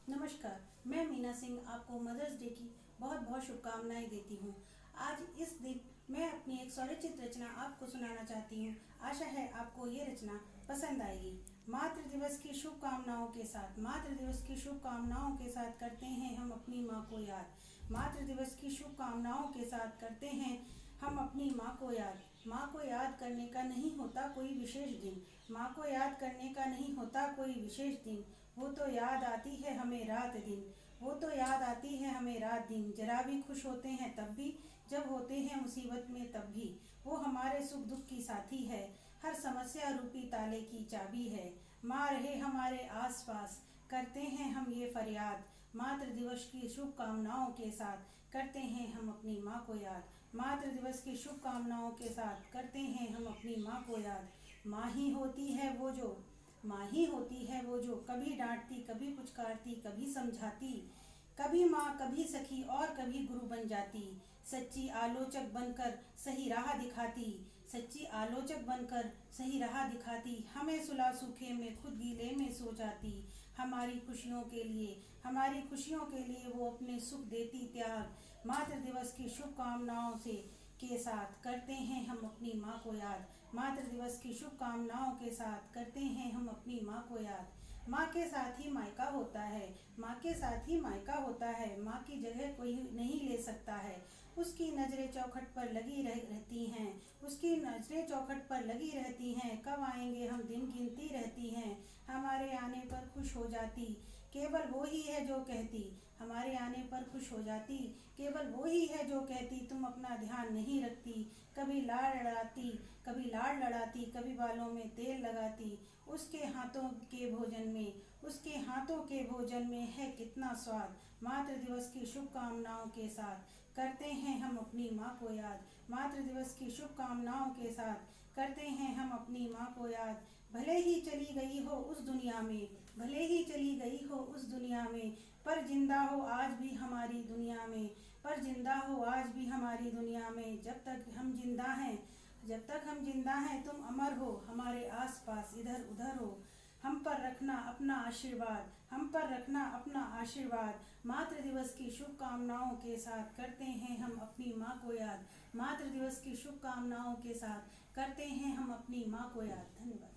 नमस्कार, मैं मीना सिंह आपको मदर्स डे की बहुत बहुत शुभकामनाएं देती हूँ। आज इस दिन मैं अपनी एक स्वरचित रचना आपको सुनाना चाहती हूँ। आशा है आपको ये रचना पसंद आएगी। मातृ दिवस की शुभकामनाओं के साथ, मातृ दिवस की शुभकामनाओं के साथ करते हैं हम अपनी माँ को याद। मातृ दिवस की शुभकामनाओं के साथ करते हैं हम अपनी माँ को याद। माँ को याद करने का नहीं होता कोई विशेष दिन, माँ को याद करने का नहीं होता कोई विशेष दिन। वो तो याद आती है हमें रात दिन, वो तो याद आती है हमें रात दिन। जरा भी खुश होते हैं तब भी, जब होते हैं मुसीबत में तब भी। वो हमारे सुख दुख की साथी है, हर समस्या रूपी ताले की चाबी है। माँ रहे हमारे आस पास, करते हैं हम ये फरियाद। मातृ दिवस की शुभकामनाओं के साथ करते हैं हम अपनी माँ को याद। मातृ दिवस की शुभकामनाओं के साथ करते हैं हम अपनी माँ को याद। माँ ही होती है वो जो, माँ ही होती है वो जो कभी डांटती, कभी पुचकारती, कभी समझाती। कभी माँ, कभी सखी और कभी गुरु बन जाती। सच्ची आलोचक बनकर सही राह दिखाती, सच्ची आलोचक बनकर सही राह दिखाती। हमें सुला सूखे में खुद गीले में सो जाती। हमारी खुशियों के लिए, हमारी खुशियों के लिए वो अपने सुख देती त्याग। मातृ दिवस की शुभकामनाओं से के साथ करते हैं हम अपनी माँ को याद। मातृ दिवस की शुभकामनाओं के साथ करते हैं हम अपनी माँ को याद। माँ के साथ ही मायका होता है, माँ के साथ ही मायका होता है। माँ की जगह कोई नहीं ले सकता है। उसकी नज़रें चौखट पर लगी रहती हैं, उसकी नज़रें चौखट पर लगी रहती हैं। कब आएंगे हम दिन गिनती रहती हैं, हमारे आने पर खुश हो जाती। केवल वो ही है जो कहती, हमारे आने पर खुश हो जाती। केवल वो ही है जो कहती, तुम अपना ध्यान नहीं रखती। कभी लाड़ लड़ाती, कभी लाड़ लड़ाती, कभी बालों में तेल लगाती। उसके हाथों के भोजन में, उसके हाथों के भोजन में है कितना स्वाद। मातृ दिवस की शुभकामनाओं के साथ करते हैं हम अपनी माँ को याद। मातृ दिवस की शुभकामनाओं के साथ करते हैं हम अपनी माँ को याद। भले ही चली गई हो उस दुनिया में, भले ही चली गई हो उस दुनिया में, पर जिंदा हो आज भी हमारी दुनिया में। पर जिंदा हो आज भी हमारी दुनिया में। जब तक हम जिंदा हैं, जब तक हम जिंदा हैं तुम अमर हो, हमारे आस पास इधर उधर हो। हम पर रखना अपना आशीर्वाद, हम पर रखना अपना आशीर्वाद। मातृ दिवस की शुभकामनाओं के साथ करते हैं हम अपनी माँ को याद। मातृ दिवस की शुभकामनाओं के साथ करते हैं हम अपनी माँ को याद। धन्यवाद।